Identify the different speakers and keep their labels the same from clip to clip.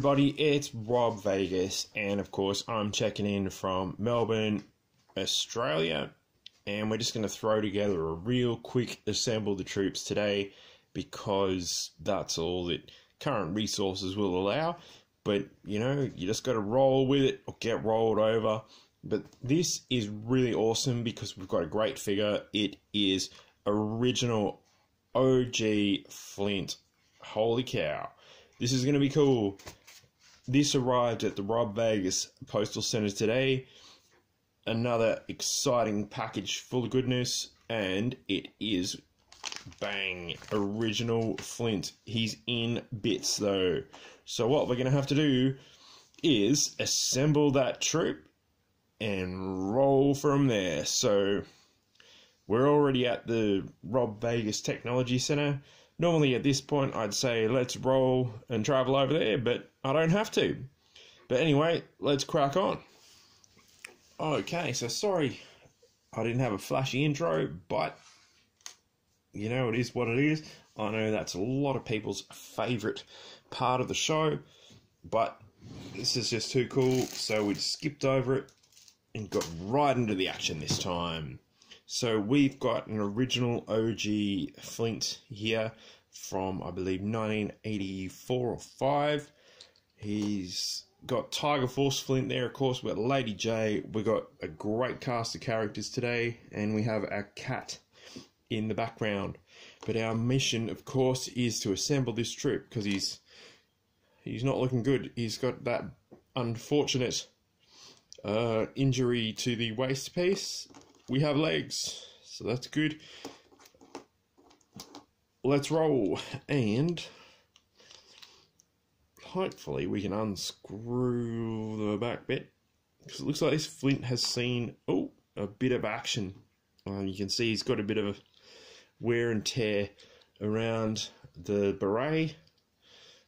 Speaker 1: everybody, it's Rob Vegas, and of course I'm checking in from Melbourne, Australia, and we're just going to throw together a real quick assemble the troops today because that's all that current resources will allow. But you know, you just got to roll with it or get rolled over. But this is really awesome because we've got a great figure. It is original OG Flint. Holy cow. This is going to be cool. This arrived at the Rob Vegas Postal Center today. Another exciting package full of goodness. And it is, bang, original Flint. He's in bits though. So what we're going to have to do is assemble that troop and roll from there. So we're already at the Rob Vegas Technology Center. Normally at this point I'd say let's roll and travel over there, but I don't have to. But anyway, let's crack on. Okay, so sorry I didn't have a flashy intro, but you know, it is what it is. I know that's a lot of people's favourite part of the show, but this is just too cool, so we skipped over it and got right into the action this time. So we've got an original OG Flint here from, I believe, 1984 or 5. He's got Tiger Force Flint there, of course. We've got Lady J. We've got a great cast of characters today, and we have our cat in the background. But our mission, of course, is to assemble this troop because he's not looking good. He's got that unfortunate injury to the waist piece. We have legs, so that's good. Let's roll, and hopefully we can unscrew the back bit, because it looks like this Flint has seen a bit of action. You can see he's got a bit of a wear and tear around the beret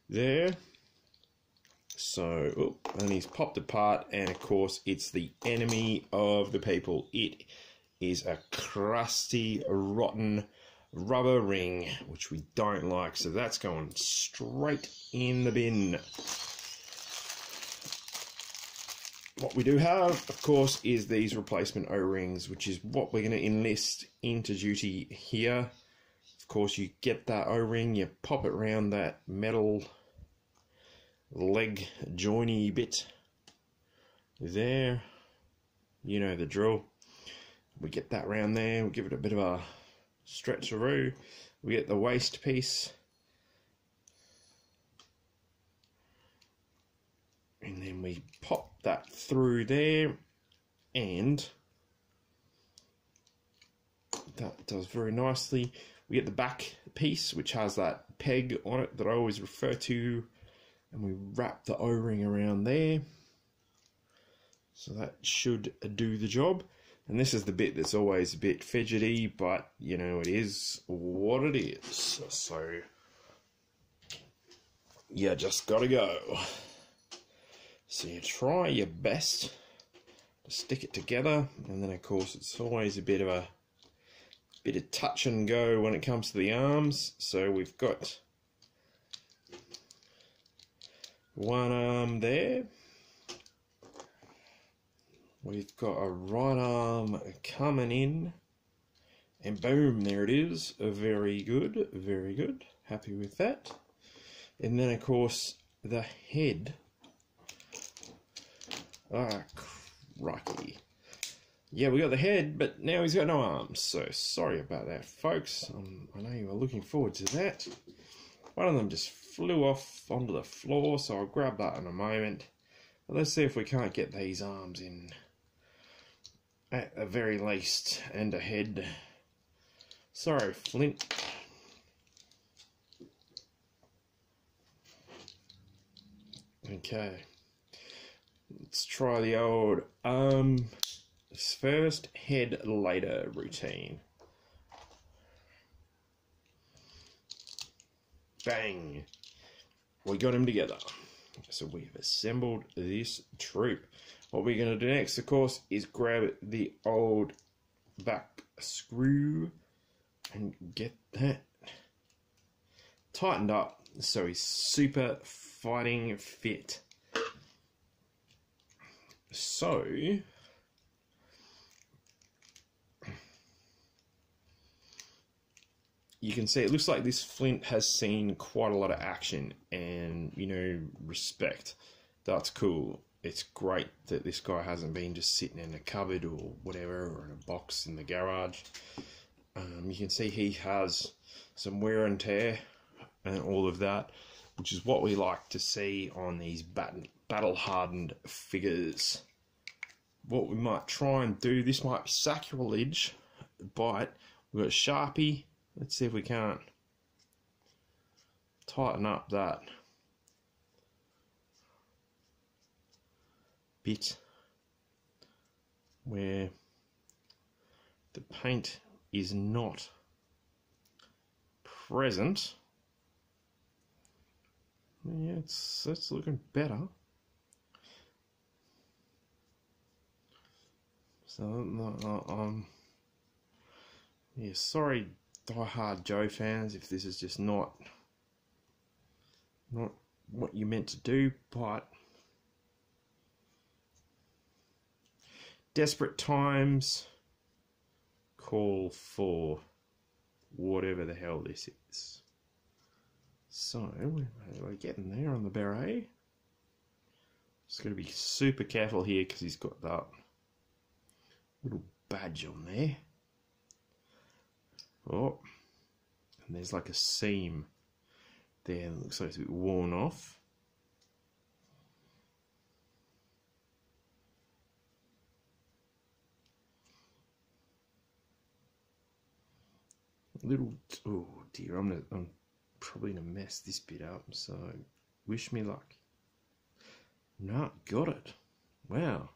Speaker 1: there. So, and he's popped apart, and of course it's the enemy of the people. It is a crusty, rotten rubber ring, which we don't like, so that's going straight in the bin. What we do have, of course, is these replacement O-rings, which is what we're going to enlist into duty here. Of course, you get that O-ring, you pop it around that metal leg joiny bit there. You know the drill. We get that round there, we give it a bit of a stretcheroo. We get the waist piece, and then we pop that through there, and that does very nicely. We get the back piece, which has that peg on it that I always refer to, and we wrap the O-ring around there. So that should do the job. And this is the bit that's always a bit fidgety, but you know, it is what it is. So you just gotta go. So you try your best to stick it together, and then of course it's always a bit of touch and go when it comes to the arms. So we've got one arm there. We've got a right arm coming in, and boom, there it is. Very good, very good. Happy with that. And then, of course, the head. Ah, crikey. Yeah, we got the head, but now he's got no arms, so sorry about that, folks. I know you were looking forward to that. One of them just flew off onto the floor, so I'll grab that in a moment. But let's see if we can't get these arms in at the very least, and a head. Sorry, Flint. Okay. Let's try the old first, head later routine. Bang. We got him together. So we've assembled this troop. What we're going to do next, of course, is grab the old back screw and get that tightened up so he's super fighting fit. So you can see it looks like this Flint has seen quite a lot of action and, you know, respect. That's cool. It's great that this guy hasn't been just sitting in a cupboard or whatever, or in a box in the garage. You can see he has some wear and tear and all of that, which is what we like to see on these battle-hardened figures. What we might try and do, this might be sacrilege, but we've got a Sharpie. Let's see if we can't tighten up that bit where the paint is not present. Yeah, it's looking better. So yeah, sorry, Die-Hard Joe fans, if this is just not what you meant to do, but desperate times call for whatever the hell this is. So we're getting there on the beret. Just got to be super careful here because he's got that little badge on there. Oh, and there's like a seam there that looks like it's a bit worn off. Oh dear, I'm probably gonna mess this bit up, so wish me luck. No, got it. Wow.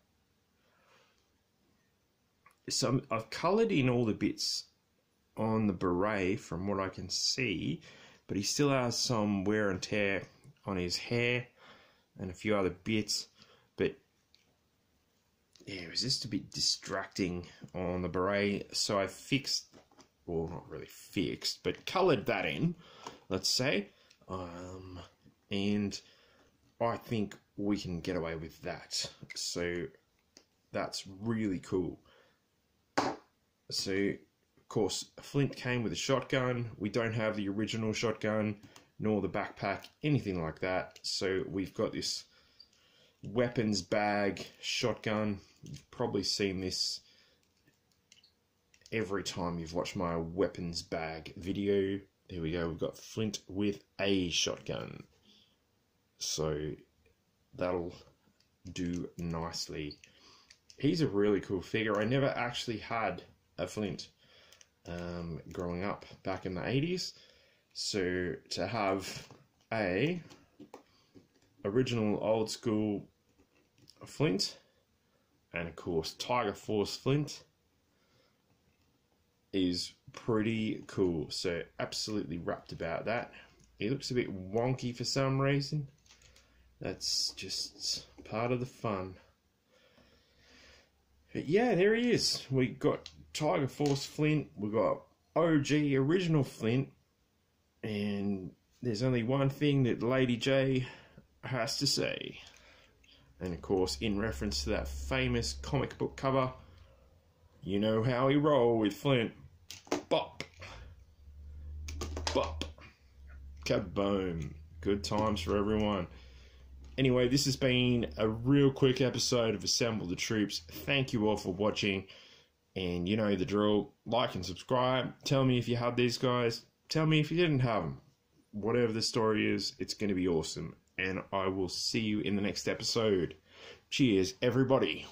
Speaker 1: So I've coloured in all the bits on the beret from what I can see, but he still has some wear and tear on his hair and a few other bits. But yeah, it was just a bit distracting on the beret, so I fixed, well, not really fixed, but coloured that in, let's say, and I think we can get away with that. So that's really cool. So of course Flint came with a shotgun. We don't have the original shotgun nor the backpack, anything like that, so we've got this weapons bag shotgun. You've probably seen this every time you've watched my weapons bag video. There we go, we've got Flint with a shotgun, so that'll do nicely. He's a really cool figure. I never actually had a Flint growing up back in the 80s, so to have a original old school Flint and of course Tiger Force Flint is pretty cool. So absolutely wrapped about that. He looks a bit wonky for some reason. That's just part of the fun. But yeah, there he is. We got Tiger Force Flint, we got OG original Flint, and there's only one thing that Lady J has to say. And of course, in reference to that famous comic book cover, you know how we roll with Flint. Bop. Bop. Kaboom. Good times for everyone. Anyway, this has been a real quick episode of Assemble the Troops. Thank you all for watching. And you know the drill. Like and subscribe. Tell me if you had these guys. Tell me if you didn't have them. Whatever the story is, it's going to be awesome. And I will see you in the next episode. Cheers, everybody.